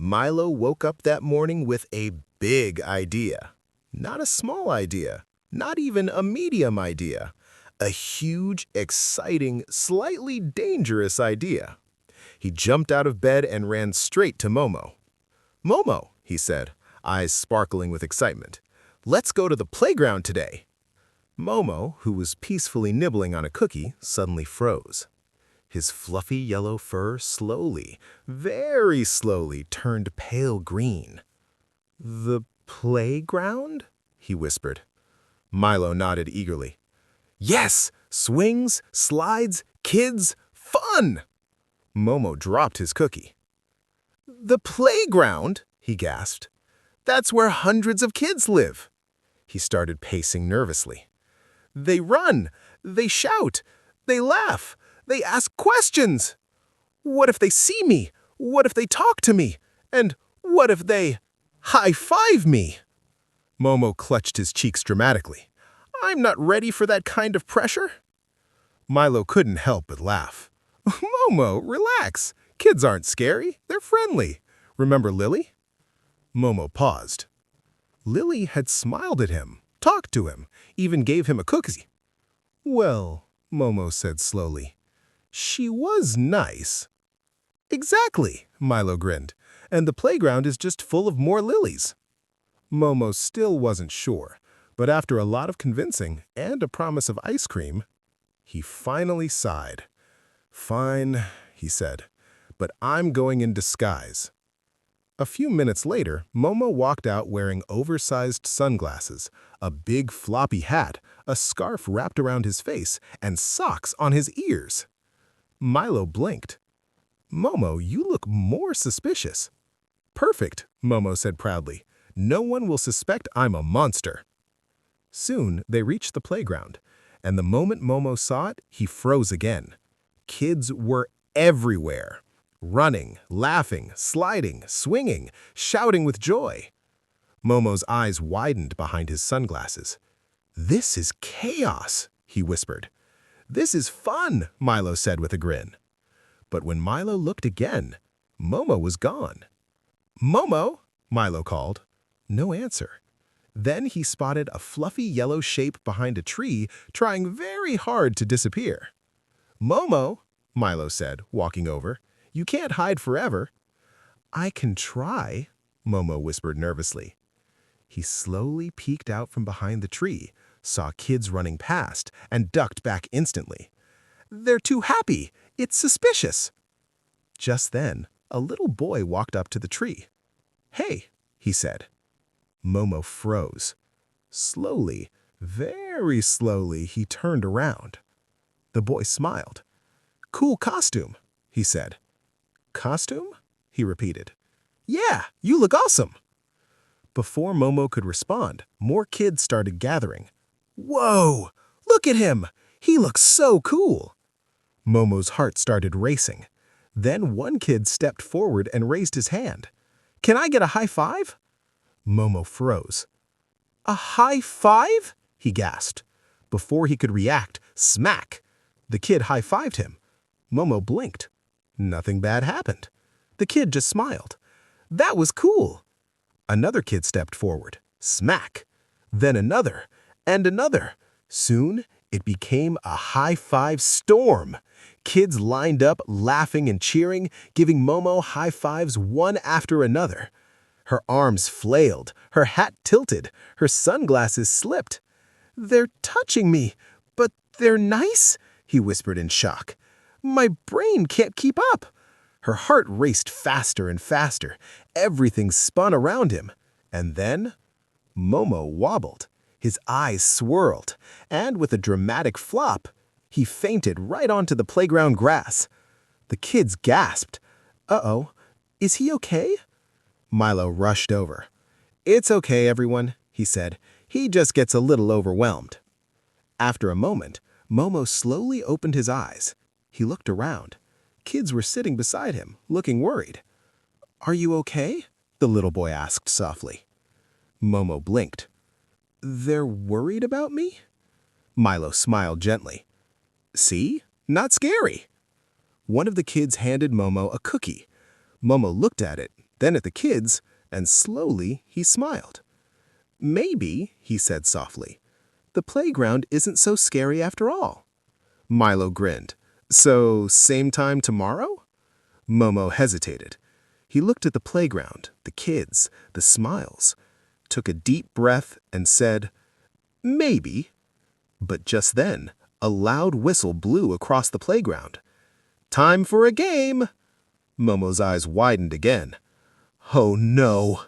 Milo woke up that morning with a big idea. Not a small idea, not even a medium idea. A huge, exciting, slightly dangerous idea. He jumped out of bed and ran straight to Momo. "Momo," he said, eyes sparkling with excitement, "let's go to the playground today." Momo, who was peacefully nibbling on a cookie, suddenly froze. His fluffy yellow fur slowly, very slowly turned pale green. "The playground?" he whispered. Milo nodded eagerly. "Yes! Swings, slides, kids, fun!" Momo dropped his cookie. "The playground?" he gasped. "That's where hundreds of kids live." He started pacing nervously. "They run, they shout, they laugh, they ask questions. What if they see me? What if they talk to me? And what if they high-five me?" Momo clutched his cheeks dramatically. "I'm not ready for that kind of pressure." Milo couldn't help but laugh. "Momo, relax. Kids aren't scary. They're friendly. Remember Lily?" Momo paused. Lily had smiled at him, talked to him, even gave him a cookie. "Well," Momo said slowly, "she was nice." "Exactly," Milo grinned, "and the playground is just full of more lilies." Momo still wasn't sure, but after a lot of convincing and a promise of ice cream, he finally sighed. "Fine," he said, "but I'm going in disguise." A few minutes later, Momo walked out wearing oversized sunglasses, a big floppy hat, a scarf wrapped around his face, and socks on his ears. Milo blinked. "Momo, you look more suspicious." "Perfect," Momo said proudly. "No one will suspect I'm a monster." Soon, they reached the playground, and the moment Momo saw it, he froze again. Kids were everywhere. Running, laughing, sliding, swinging, shouting with joy. Momo's eyes widened behind his sunglasses. "This is chaos," he whispered. "This is fun," Milo said with a grin. But when Milo looked again, Momo was gone. "Momo," Milo called. No answer. Then he spotted a fluffy yellow shape behind a tree, trying very hard to disappear. "Momo," Milo said, walking over. "You can't hide forever." "I can try," Momo whispered nervously. He slowly peeked out from behind the tree, saw kids running past, and ducked back instantly. "They're too happy. It's suspicious." Just then, a little boy walked up to the tree. "Hey," he said. Momo froze. Slowly, very slowly, he turned around. The boy smiled. "Cool costume," he said. "Costume?" he repeated. "Yeah, you look awesome." Before Momo could respond, more kids started gathering. "Whoa! Look at him! He looks so cool!" Momo's heart started racing. Then one kid stepped forward and raised his hand. "Can I get a high five?" Momo froze. "A high five?" he gasped. Before he could react, smack! The kid high-fived him. Momo blinked. Nothing bad happened. The kid just smiled. "That was cool." Another kid stepped forward. Smack! Then another, and another. Soon, it became a high-five storm. Kids lined up, laughing and cheering, giving Momo high-fives one after another. Her arms flailed, her hat tilted, her sunglasses slipped. "They're touching me, but they're nice?" he whispered in shock. "My brain can't keep up." Her heart raced faster and faster. Everything spun around him. And then, Momo wobbled. His eyes swirled, and with a dramatic flop, he fainted right onto the playground grass. The kids gasped. "Uh-oh, is he okay?" Milo rushed over. "It's okay, everyone," he said. "He just gets a little overwhelmed." After a moment, Momo slowly opened his eyes. He looked around. Kids were sitting beside him, looking worried. "Are you okay?" the little boy asked softly. Momo blinked. "They're worried about me?" Milo smiled gently. "See? Not scary." One of the kids handed Momo a cookie. Momo looked at it, then at the kids, and slowly he smiled. "Maybe," he said softly, "the playground isn't so scary after all." Milo grinned. "So, same time tomorrow?" Momo hesitated. He looked at the playground, the kids, the smiles, took a deep breath and said, "Maybe." But just then, a loud whistle blew across the playground. "Time for a game!" Momo's eyes widened again. "Oh no!"